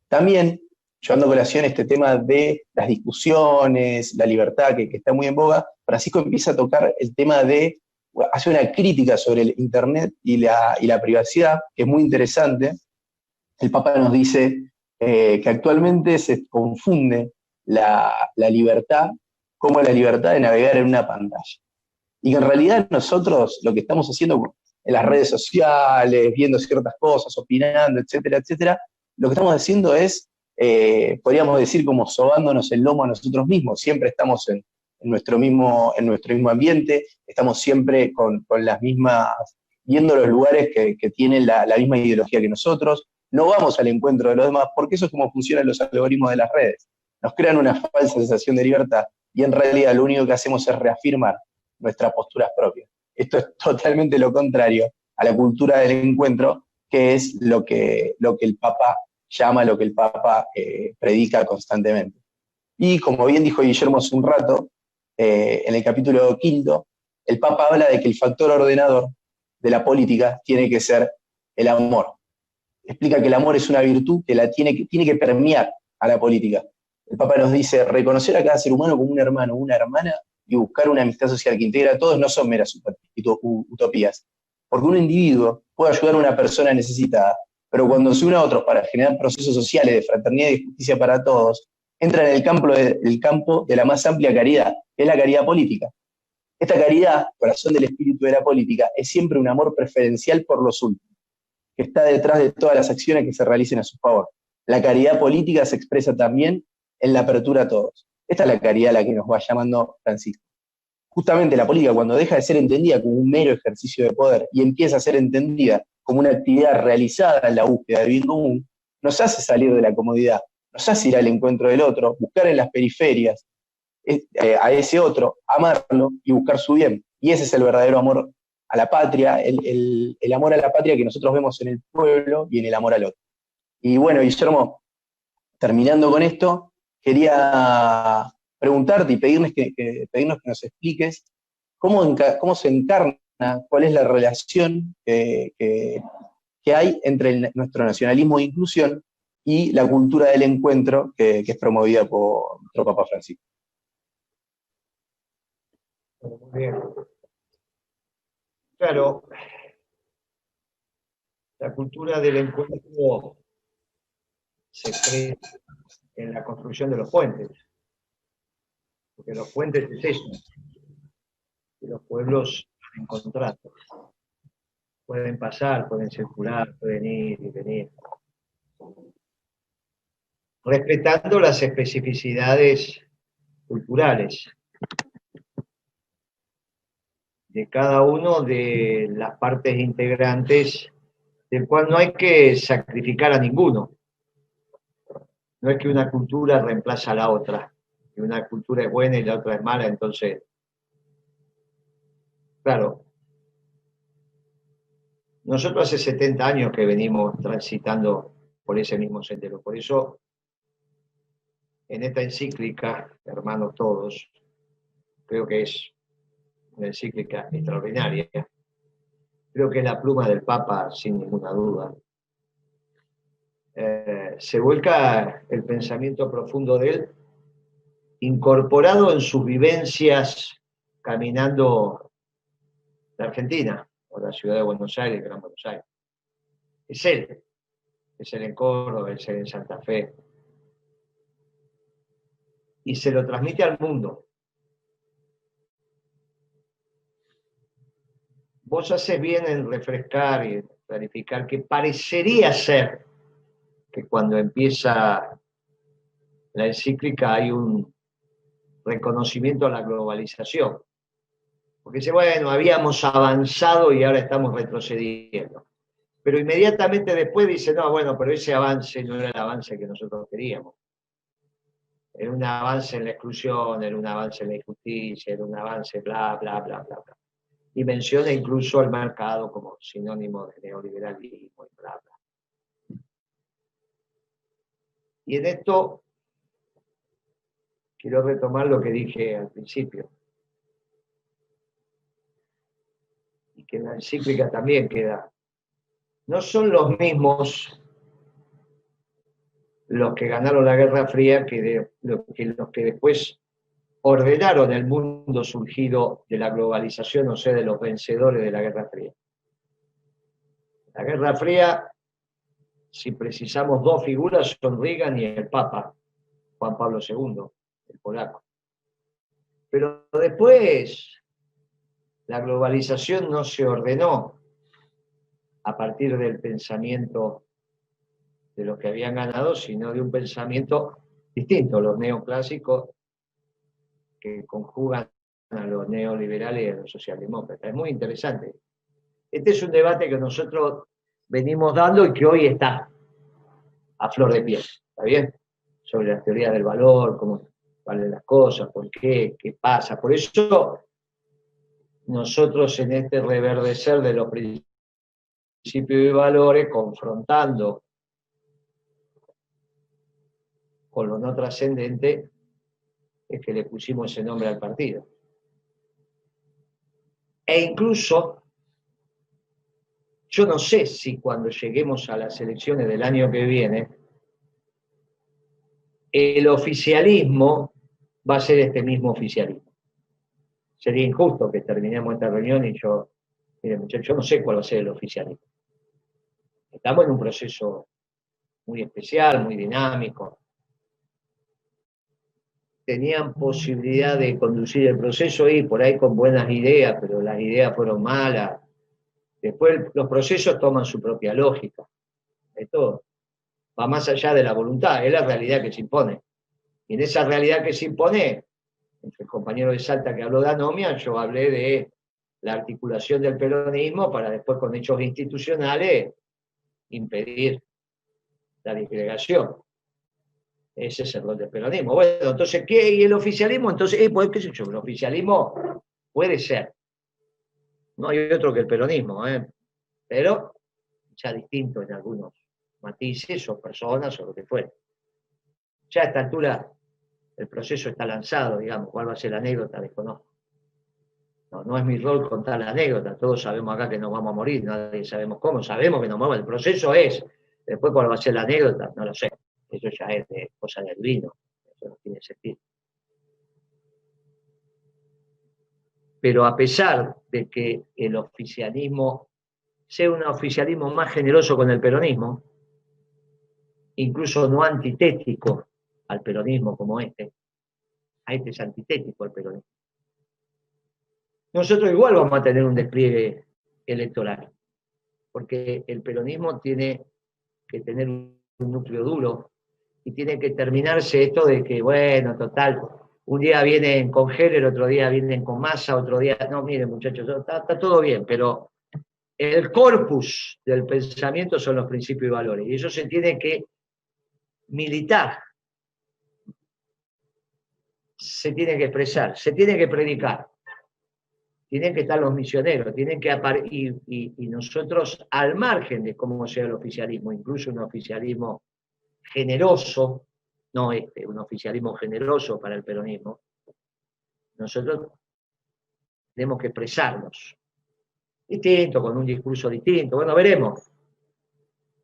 También, llevando a colación este tema de las discusiones, la libertad que está muy en boga, Francisco empieza a tocar el tema hace una crítica sobre el Internet y la privacidad, que es muy interesante. El Papa nos dice que actualmente se confunde la libertad como la libertad de navegar en una pantalla. Y que en realidad nosotros lo que estamos haciendo en las redes sociales, viendo ciertas cosas, opinando, etcétera, etcétera, lo que estamos haciendo es, podríamos decir, como sobándonos el lomo a nosotros mismos. Siempre estamos en nuestro mismo ambiente, estamos siempre con las mismas, viendo los lugares que tienen la misma ideología que nosotros, no vamos al encuentro de los demás, porque eso es como funcionan los algoritmos de las redes. Nos crean una falsa sensación de libertad y en realidad lo único que hacemos es reafirmar nuestras posturas propias. Esto es totalmente lo contrario a la cultura del encuentro, que es lo que el Papa llama, lo que el Papa predica constantemente. Y como bien dijo Guillermo hace un rato, en el capítulo 5, el Papa habla de que el factor ordenador de la política tiene que ser el amor. Explica que el amor es una virtud que tiene que permear a la política. El Papa nos dice, reconocer a cada ser humano como un hermano o una hermana y buscar una amistad social que integra a todos no son meras utopías. Porque un individuo puede ayudar a una persona necesitada, pero cuando se une a otros para generar procesos sociales de fraternidad y de justicia para todos, entra en el campo de la más amplia caridad, que es la caridad política. Esta caridad, corazón del espíritu de la política, es siempre un amor preferencial por los últimos, que está detrás de todas las acciones que se realicen a su favor. La caridad política se expresa también en la apertura a todos. Esta es la caridad a la que nos va llamando Francisco. Justamente la política, cuando deja de ser entendida como un mero ejercicio de poder y empieza a ser entendida como una actividad realizada en la búsqueda del bien común, nos hace salir de la comodidad, nos hace ir al encuentro del otro, buscar en las periferias a ese otro, amarlo y buscar su bien. Y ese es el verdadero amor a la patria, el amor a la patria que nosotros vemos en el pueblo y en el amor al otro. Y bueno, Guillermo, terminando con esto, quería preguntarte y pedirnos que nos expliques cómo se encarna, cuál es la relación que hay entre nuestro nacionalismo de inclusión y la cultura del encuentro que es promovida por nuestro Papa Francisco. Muy bien. Claro, la cultura del encuentro se expresa en la construcción de los puentes, porque los puentes es eso, que los pueblos van encontrando. Pueden pasar, pueden circular, pueden ir y venir, respetando las especificidades culturales de cada uno de las partes integrantes, del cual no hay que sacrificar a ninguno. No es que una cultura reemplaza a la otra, que una cultura es buena y la otra es mala, entonces, claro, nosotros hace 70 años que venimos transitando por ese mismo sendero, por eso en esta encíclica, hermanos todos, creo que es una encíclica extraordinaria, creo que es la pluma del Papa sin ninguna duda. Se vuelca el pensamiento profundo de él, incorporado en sus vivencias caminando la Argentina, o la ciudad de Buenos Aires, Gran Buenos Aires. Es él en Córdoba, es él en Santa Fe. Y se lo transmite al mundo. Vos haces bien en refrescar y clarificar que parecería ser que cuando empieza la encíclica hay un reconocimiento a la globalización. Porque dice, bueno, habíamos avanzado y ahora estamos retrocediendo. Pero inmediatamente después dice, no, bueno, pero ese avance no era el avance que nosotros queríamos. Era un avance en la exclusión, era un avance en la injusticia, era un avance bla, bla, bla, bla, bla. Y menciona incluso el mercado como sinónimo de neoliberalismo y bla, bla. Y en esto quiero retomar lo que dije al principio. Y que en la encíclica también queda. No son los mismos los que ganaron la Guerra Fría que los que después ordenaron el mundo surgido de la globalización, o sea, de los vencedores de la Guerra Fría. La Guerra Fría, si precisamos dos figuras, son Reagan y el Papa, Juan Pablo II, el polaco. Pero después, la globalización no se ordenó a partir del pensamiento de los que habían ganado, sino de un pensamiento distinto, los neoclásicos que conjugan a los neoliberales y a los socialdemócratas. Es muy interesante. Este es un debate que nosotros venimos dando y que hoy está a flor de piel, ¿está bien? Sobre las teorías del valor, cómo... valen las cosas, por qué pasa. Por eso nosotros en este reverdecer de los principios y valores, confrontando con lo no trascendente, es que le pusimos ese nombre al partido. E incluso, yo no sé si cuando lleguemos a las elecciones del año que viene, el oficialismo va a ser este mismo oficialismo. Sería injusto que terminemos esta reunión y yo, miren muchachos, yo no sé cuál va a ser el oficialismo. Estamos en un proceso muy especial, muy dinámico. Tenían posibilidad de conducir el proceso y por ahí con buenas ideas, pero las ideas fueron malas. Después los procesos toman su propia lógica. Esto va más allá de la voluntad, es la realidad que se impone. Y en esa realidad que se impone, entre el compañero de Salta que habló de anomia, yo hablé de la articulación del peronismo para después con hechos institucionales impedir la disgregación. Ese es el rol del peronismo. Bueno, entonces, ¿qué? ¿Y el oficialismo? Entonces, pues, qué sé yo, el oficialismo puede ser. No hay otro que el peronismo, pero ya distinto en algunos matices o personas o lo que fuera. Ya a esta altura el proceso está lanzado, digamos, cuál va a ser la anécdota, desconozco. No es mi rol contar la anécdota, todos sabemos acá que nos vamos a morir, nadie sabemos cómo, sabemos que nos vamos, el proceso es, después cuál va a ser la anécdota, no lo sé, eso ya es de cosa del vino, eso no tiene sentido. Pero a pesar de que el oficialismo sea un oficialismo más generoso con el peronismo, incluso no antitético al peronismo como a este es antitético al peronismo. Nosotros igual vamos a tener un despliegue electoral, porque el peronismo tiene que tener un núcleo duro y tiene que terminarse esto de que, bueno, total, un día vienen con Heller, otro día vienen con Massa, otro día... No, miren muchachos, está todo bien, pero el corpus del pensamiento son los principios y valores, y eso se tiene que militar, se tiene que expresar, se tiene que predicar. Tienen que estar los misioneros, tienen que y nosotros, al margen de cómo sea el oficialismo, incluso un oficialismo generoso, no un oficialismo generoso para el peronismo, nosotros tenemos que expresarnos. Distinto, con un discurso distinto, bueno, veremos.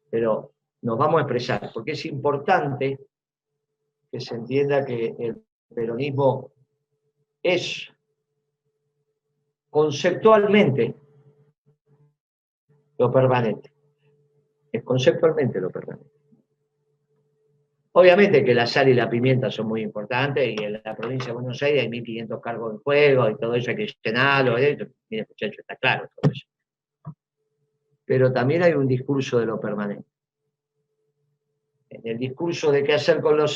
Pero nos vamos a expresar, porque es importante que se entienda que el peronismo es conceptualmente lo permanente. Es conceptualmente lo permanente. Obviamente que la sal y la pimienta son muy importantes y en la provincia de Buenos Aires hay 1.500 cargos en juego y todo eso hay que llenarlo. Mire, muchachos, está claro todo eso. Pero también hay un discurso de lo permanente. En el discurso de qué hacer con la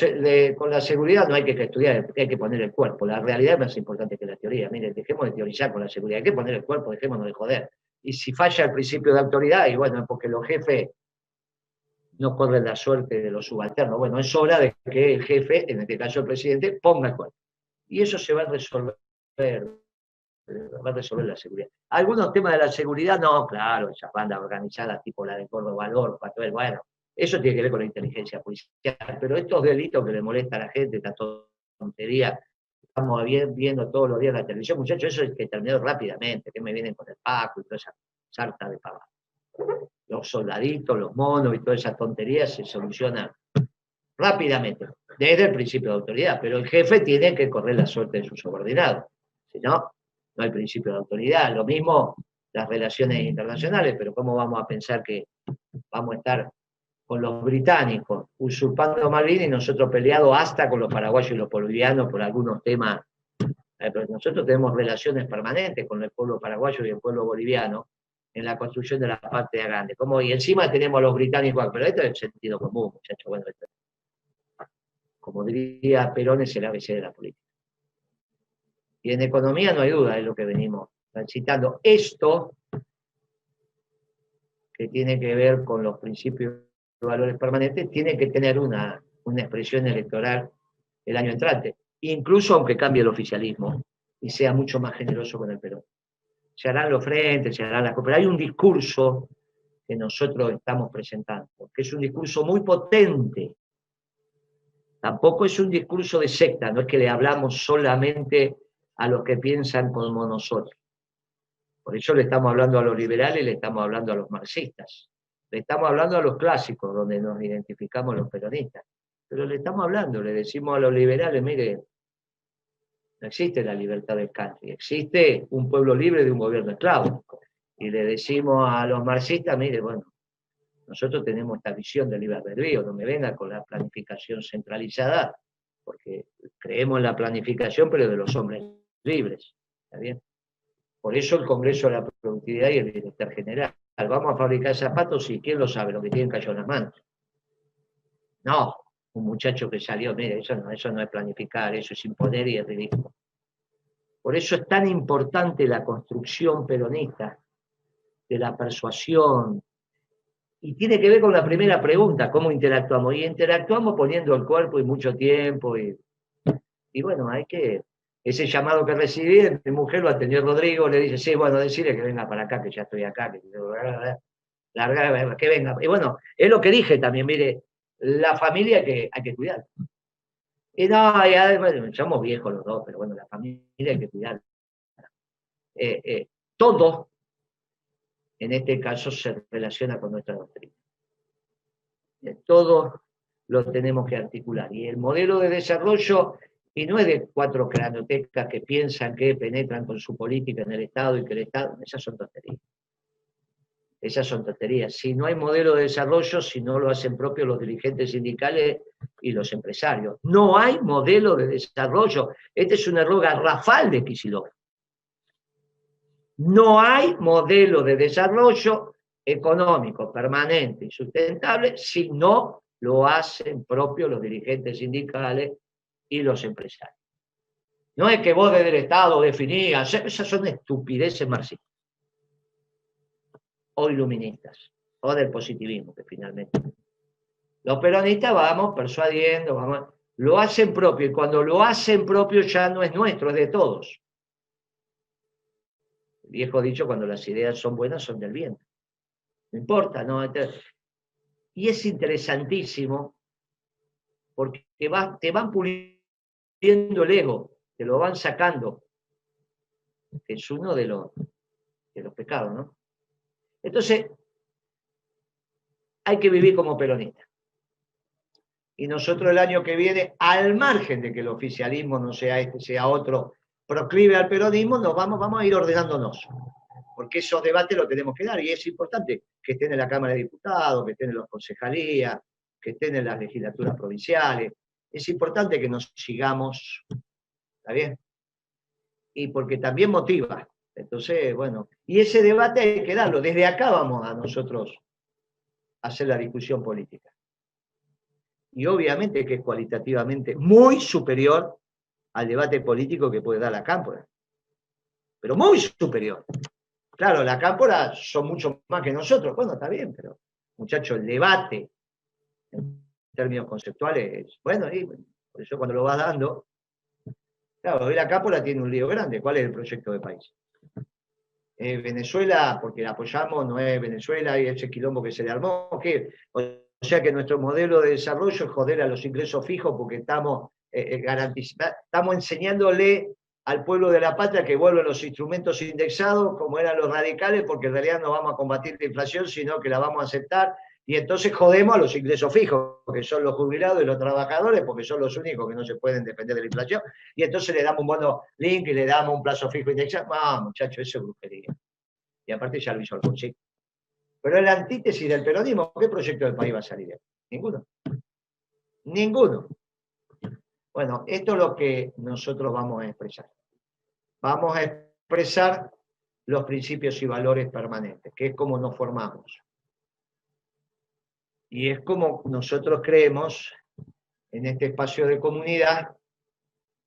seguridad no hay que estudiar, hay que poner el cuerpo. La realidad es más importante que la teoría. Mire, dejemos de teorizar con la seguridad, hay que poner el cuerpo, dejémonos de joder. Y si falla el principio de autoridad, y bueno, es porque los jefes no corren la suerte de los subalternos. Bueno, es hora de que el jefe, en este caso el presidente, ponga el cuerpo. Y eso se va a resolver la seguridad. Algunos temas de la seguridad, no, claro, esas bandas organizadas tipo la de Córdoba Lorca, bueno, eso tiene que ver con la inteligencia policial, pero estos delitos que le molestan a la gente, esta tontería, estamos viendo todos los días en la televisión, muchachos, eso es que terminó rápidamente, que me vienen con el Paco y toda esa sarta de pavada. Los soldaditos, los monos y toda esa tontería se soluciona rápidamente, desde el principio de autoridad, pero el jefe tiene que correr la suerte de su subordinado, si no, no hay principio de autoridad. Lo mismo las relaciones internacionales, pero ¿cómo vamos a pensar que vamos a estar con los británicos usurpando Malvinas y nosotros peleados hasta con los paraguayos y los bolivianos por algunos temas? Pero nosotros tenemos relaciones permanentes con el pueblo paraguayo y el pueblo boliviano en la construcción de la patria grande. Y encima tenemos a los británicos, pero esto es el sentido común, muchachos. Bueno, esto, como diría Perón, es el ABC de la política. Y en economía no hay duda, es lo que venimos transitando. Esto, que tiene que ver con los principios y valores permanentes, tiene que tener una expresión electoral el año entrante. incluso aunque cambie el oficialismo y sea mucho más generoso con el Perón. Se harán los frentes, se harán las cosas, pero hay un discurso que nosotros estamos presentando, que es un discurso muy potente. Tampoco es un discurso de secta, no es que le hablamos solamente a los que piensan como nosotros. Por eso le estamos hablando a los liberales, le estamos hablando a los marxistas, le estamos hablando a los clásicos, donde nos identificamos los peronistas. Pero le estamos hablando, le decimos a los liberales, mire, no existe la libertad del country, existe un pueblo libre de un gobierno esclavo. Y le decimos a los marxistas, mire, bueno, nosotros tenemos esta visión del libre albedrío, no me venga con la planificación centralizada, porque creemos en la planificación, pero de los hombres libres. ¿Está bien? Por eso el Congreso de la Productividad y el Bienestar General. Vamos a fabricar zapatos y ¿quién lo sabe? Lo que tienen cayó en las manos. No, un muchacho que salió, mire, eso no es planificar, eso es imponer y es ridículo. Por eso es tan importante la construcción peronista, de la persuasión, y tiene que ver con la primera pregunta, ¿cómo interactuamos? Y interactuamos poniendo el cuerpo y mucho tiempo, y bueno, hay que... Ese llamado que recibí, mi mujer lo atendió Rodrigo, le dice, sí, bueno, decirle que venga para acá, que ya estoy acá, que venga. Y bueno, es lo que dije también, mire, la familia hay que cuidar. Y no, ya, bueno, somos viejos los dos, pero bueno, la familia hay que cuidar. Todo, en este caso, se relaciona con nuestra doctrina. Todo lo tenemos que articular. Y el modelo de desarrollo... Y no es de 4 cranotecas que piensan que penetran con su política en el Estado y que el Estado... Esas son tonterías. Esas son tonterías. Si no hay modelo de desarrollo, si no lo hacen propio los dirigentes sindicales y los empresarios. No hay modelo de desarrollo. Este es un error garrafal de Kicillof. No hay modelo de desarrollo económico, permanente y sustentable si no lo hacen propio los dirigentes sindicales y los empresarios. No es que vos desde el Estado definías, esas son estupideces marxistas, o iluministas, o del positivismo, que finalmente. Los peronistas vamos persuadiendo, lo hacen propio, y cuando lo hacen propio ya no es nuestro, es de todos. El viejo dicho, cuando las ideas son buenas, son del viento. No importa, ¿no? Y es interesantísimo, porque te van puliendo el ego, te lo van sacando, que es uno de los pecados, ¿no? Entonces, hay que vivir como peronista. Y nosotros el año que viene, al margen de que el oficialismo no sea este, sea otro, proclive al peronismo, vamos a ir ordenándonos. Porque esos debates los tenemos que dar, y es importante que estén en la Cámara de Diputados, que estén en las concejalías, que estén en las legislaturas provinciales. Es importante que nos sigamos, ¿está bien? Y porque también motiva. Entonces, bueno, y ese debate hay que darlo. Desde acá vamos a nosotros a hacer la discusión política. Y obviamente que es cualitativamente muy superior al debate político que puede dar la Cámpora. Pero muy superior. Claro, la Cámpora son mucho más que nosotros. Bueno, está bien, pero, muchachos, el debate en términos conceptuales, bueno, y por eso cuando lo vas dando, claro, hoy la Cámpora tiene un lío grande. ¿Cuál es el proyecto de país? Venezuela, porque la apoyamos, no es Venezuela y ese quilombo que se le armó, ¿qué? O sea que nuestro modelo de desarrollo es joder a los ingresos fijos porque estamos estamos enseñándole al pueblo de la patria que vuelven los instrumentos indexados como eran los radicales, porque en realidad no vamos a combatir la inflación, sino que la vamos a aceptar, y entonces jodemos a los ingresos fijos, que son los jubilados y los trabajadores, porque son los únicos que no se pueden defender de la inflación, y entonces le damos un bono link y le damos un plazo fijo indexado. Muchachos, eso es brujería. Y aparte ya lo hizo Alfonsín. Pero en la antítesis del peronismo, ¿qué proyecto del país va a salir? Ninguno. Ninguno. Bueno, esto es lo que nosotros vamos a expresar. Vamos a expresar los principios y valores permanentes, que es como nos formamos. Y es como nosotros creemos en este espacio de comunidad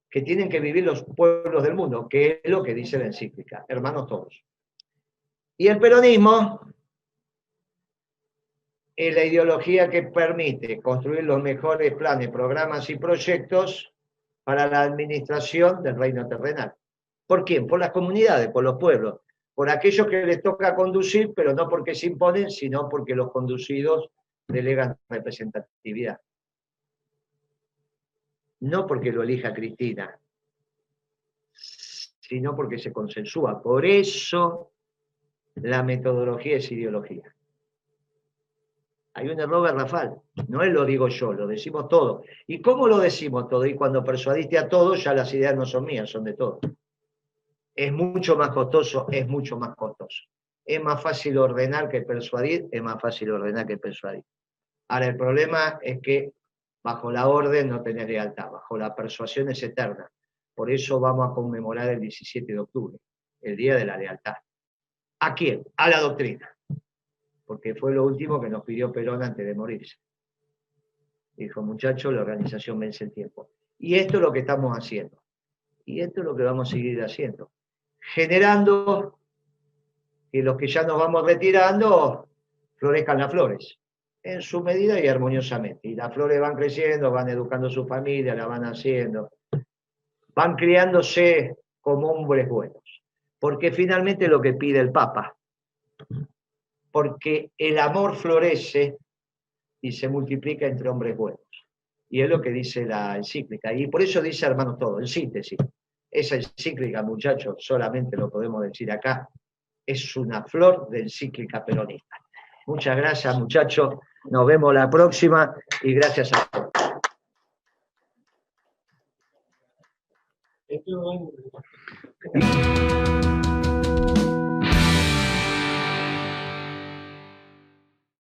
que tienen que vivir los pueblos del mundo, que es lo que dice la encíclica, hermanos todos. Y el peronismo es la ideología que permite construir los mejores planes, programas y proyectos para la administración del reino terrenal. ¿Por quién? Por las comunidades, por los pueblos, por aquellos que les toca conducir, pero no porque se imponen, sino porque los conducidos delegan representatividad. No porque lo elija Cristina, sino porque se consensúa. Por eso la metodología es ideología. Hay un error garrafal, no lo digo yo, lo decimos todos. ¿Y cómo lo decimos todo? Y cuando persuadiste a todos, ya las ideas no son mías, son de todos. Es mucho más costoso, es mucho más costoso. Es más fácil ordenar que persuadir, es más fácil ordenar que persuadir. Ahora, el problema es que bajo la orden no tenés lealtad, bajo la persuasión es eterna. Por eso vamos a conmemorar el 17 de octubre, el Día de la Lealtad. ¿A quién? A la doctrina. Porque fue lo último que nos pidió Perón antes de morirse. Dijo, muchachos, la organización vence el tiempo. Y esto es lo que estamos haciendo. Y esto es lo que vamos a seguir haciendo. Generando que los que ya nos vamos retirando florezcan las flores. En su medida y armoniosamente. Y las flores van creciendo, van educando a su familia, la van haciendo. Van criándose como hombres buenos. Porque finalmente es lo que pide el Papa. Porque el amor florece y se multiplica entre hombres buenos. Y es lo que dice la encíclica. Y por eso dice, hermanos, todo, en síntesis. Esa encíclica, muchachos, solamente lo podemos decir acá, es una flor de encíclica peronista. Muchas gracias, muchachos. Nos vemos la próxima y gracias a todos.